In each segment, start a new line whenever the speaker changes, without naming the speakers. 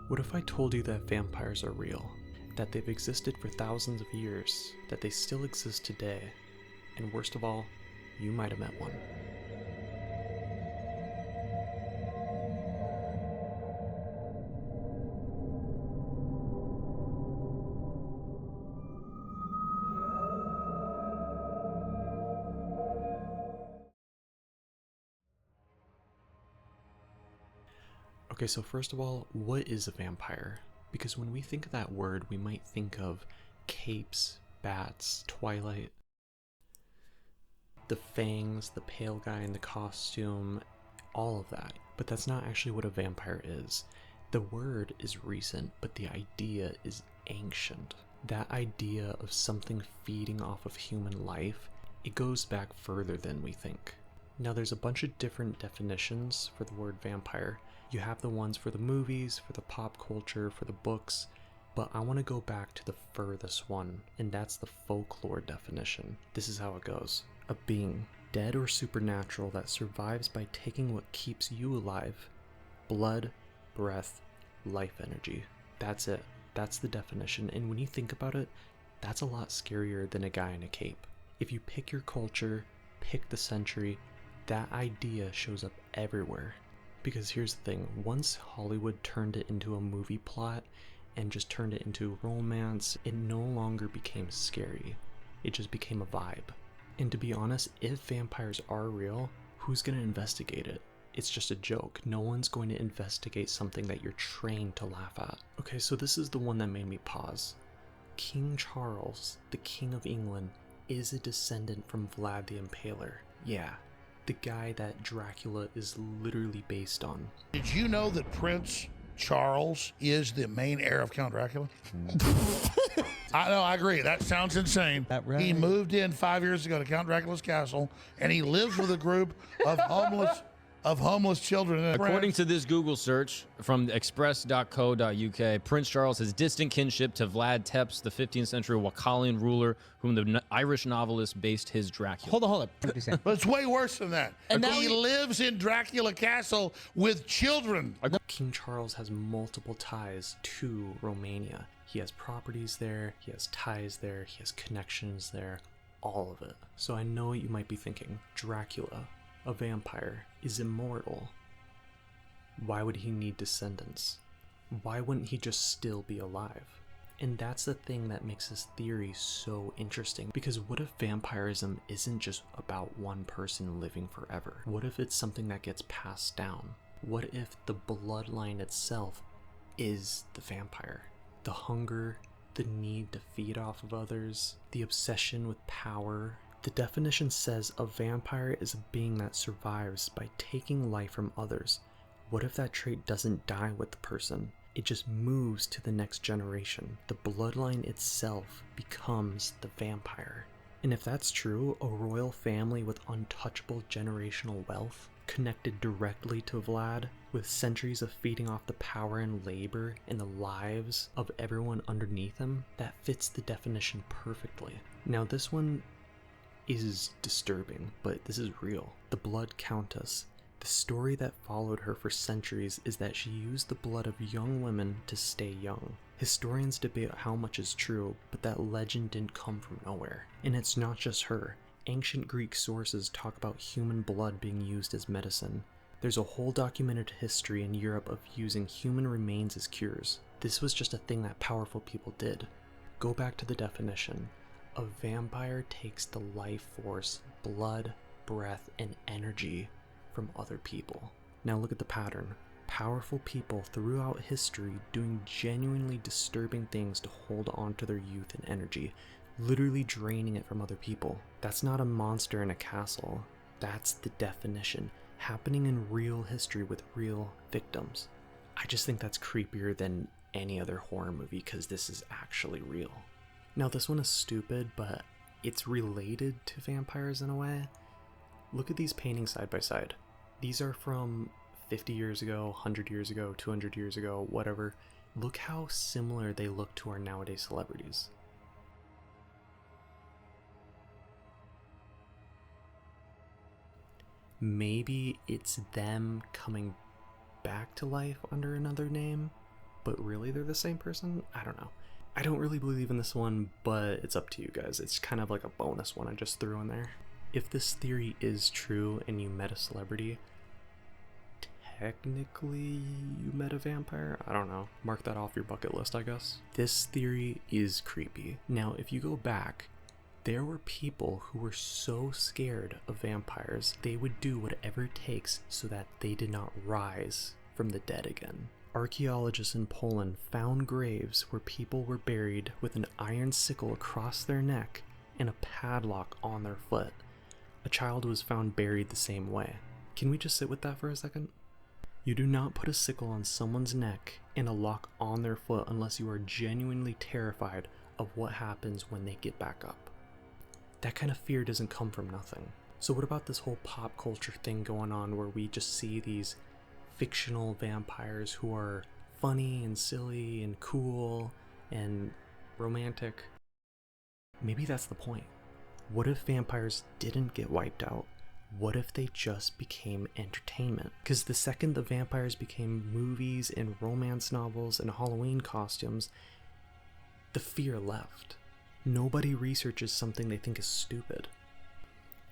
What if I told you that vampires are real? That they've existed for thousands of years, that they still exist today, and worst of all, you might have met one. Okay, so first of all, what is a vampire? Because when we think of that word, we might think of capes, bats, Twilight, the fangs, the pale guy in the costume, all of that. But that's not actually what a vampire is. The word is recent, but the idea is ancient. That idea of something feeding off of human life, it goes back further than we think. Now there's a bunch of different definitions for the word vampire. You have the ones for the movies, for the pop culture, for the books, but I want to go back to the furthest one, and that's the folklore definition. This is how it goes. A being, dead or supernatural, that survives by taking what keeps you alive. Blood, breath, life energy. That's it. That's the definition, and when you think about it, that's a lot scarier than a guy in a cape. If you pick your culture, pick the century, that idea shows up everywhere. Because here's the thing, once Hollywood turned it into a movie plot and just turned it into romance, it no longer became scary. It just became a vibe. And to be honest, if vampires are real, who's going to investigate it? It's just a joke. No one's going to investigate something that you're trained to laugh at. Okay, so this is the one that made me pause. King Charles, the King of England, is a descendant from Vlad the Impaler. Yeah. The guy that Dracula is literally based on.
Did you know that Prince Charles is the main heir of Count Dracula? I know, I agree. That sounds insane.
That right?
He moved in 5 years ago to Count Dracula's castle, and he lives with a group of homeless children.
According to this Google search from express.co.uk, Prince Charles has distant kinship to Vlad Tepes, the 15th century Wakallian ruler, whom the Irish novelist based his Dracula.
Hold on.
But it's way worse than that.
And now
he lives in Dracula Castle with children.
King Charles has multiple ties to Romania. He has properties there, he has ties there, he has connections there, all of it. So I know what you might be thinking. Dracula, a vampire, is immortal. Why would he need descendants? Why wouldn't he just still be alive? And that's the thing that makes this theory so interesting, because what if vampirism isn't just about one person living forever? What if it's something that gets passed down? What if the bloodline itself is the vampire? The hunger, the need to feed off of others, the obsession with power. The definition says a vampire is a being that survives by taking life from others. What if that trait doesn't die with the person? It just moves to the next generation. The bloodline itself becomes the vampire. And if that's true, a royal family with untouchable generational wealth, connected directly to Vlad, with centuries of feeding off the power and labor and the lives of everyone underneath him, that fits the definition perfectly. Now this one is disturbing, but this is real. The Blood Countess. The story that followed her for centuries is that she used the blood of young women to stay young. Historians debate how much is true, but that legend didn't come from nowhere. And it's not just her. Ancient Greek sources talk about human blood being used as medicine. There's a whole documented history in Europe of using human remains as cures. This was just a thing that powerful people did. Go back to the definition. A vampire takes the life force, blood, breath, and energy from other people. Now look at the pattern. Powerful people throughout history doing genuinely disturbing things to hold on to their youth and energy, literally draining it from other people. That's not a monster in a castle. That's the definition, happening in real history with real victims. I just think that's creepier than any other horror movie because this is actually real. Now this one is stupid, but it's related to vampires in a way. Look at these paintings side by side. These are from 50 years ago, 100 years ago, 200 years ago, whatever. Look how similar they look to our nowadays celebrities. Maybe it's them coming back to life under another name? but really they're the same person? I don't know. I don't really believe in this one, but it's up to you guys. It's kind of like a bonus one I just threw in there. If this theory is true and you met a celebrity, technically you met a vampire? I don't know. Mark that off your bucket list, I guess. This theory is creepy. Now, if you go back, there were people who were so scared of vampires, they would do whatever it takes so that they did not rise from the dead again. Archaeologists in Poland found graves where people were buried with an iron sickle across their neck and a padlock on their foot. A child was found buried the same way. Can we just sit with that for a second? You do not put a sickle on someone's neck and a lock on their foot unless you are genuinely terrified of what happens when they get back up. That kind of fear doesn't come from nothing. So what about this whole pop culture thing going on where we just see these fictional vampires who are funny and silly and cool and romantic? Maybe that's the point. What if vampires didn't get wiped out? What if they just became entertainment? Because the second the vampires became movies and romance novels and Halloween costumes, the fear left. Nobody researches something they think is stupid.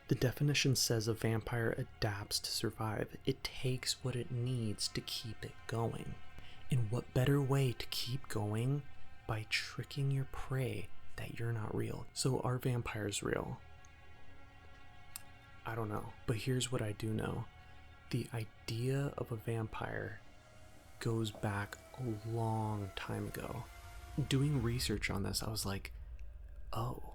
The definition says a vampire adapts to survive. It takes what it needs to keep it going. And what better way to keep going by tricking your prey that you're not real? So are vampires real? I don't know, but here's what I do know. The idea of a vampire goes back a long time ago. Doing research on this, I was like, oh,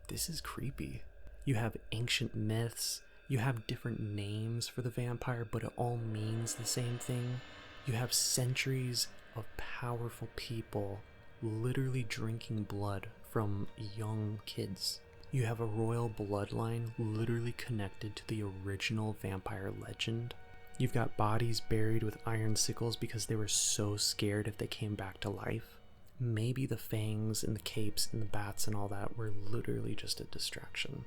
this is creepy. You have ancient myths, you have different names for the vampire, but it all means the same thing. You have centuries of powerful people literally drinking blood from young kids. You have a royal bloodline literally connected to the original vampire legend. You've got bodies buried with iron sickles because they were so scared if they came back to life. Maybe the fangs and the capes and the bats and all that were literally just a distraction.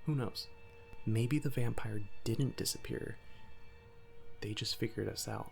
Who knows? Maybe the vampire didn't disappear. They just figured us out.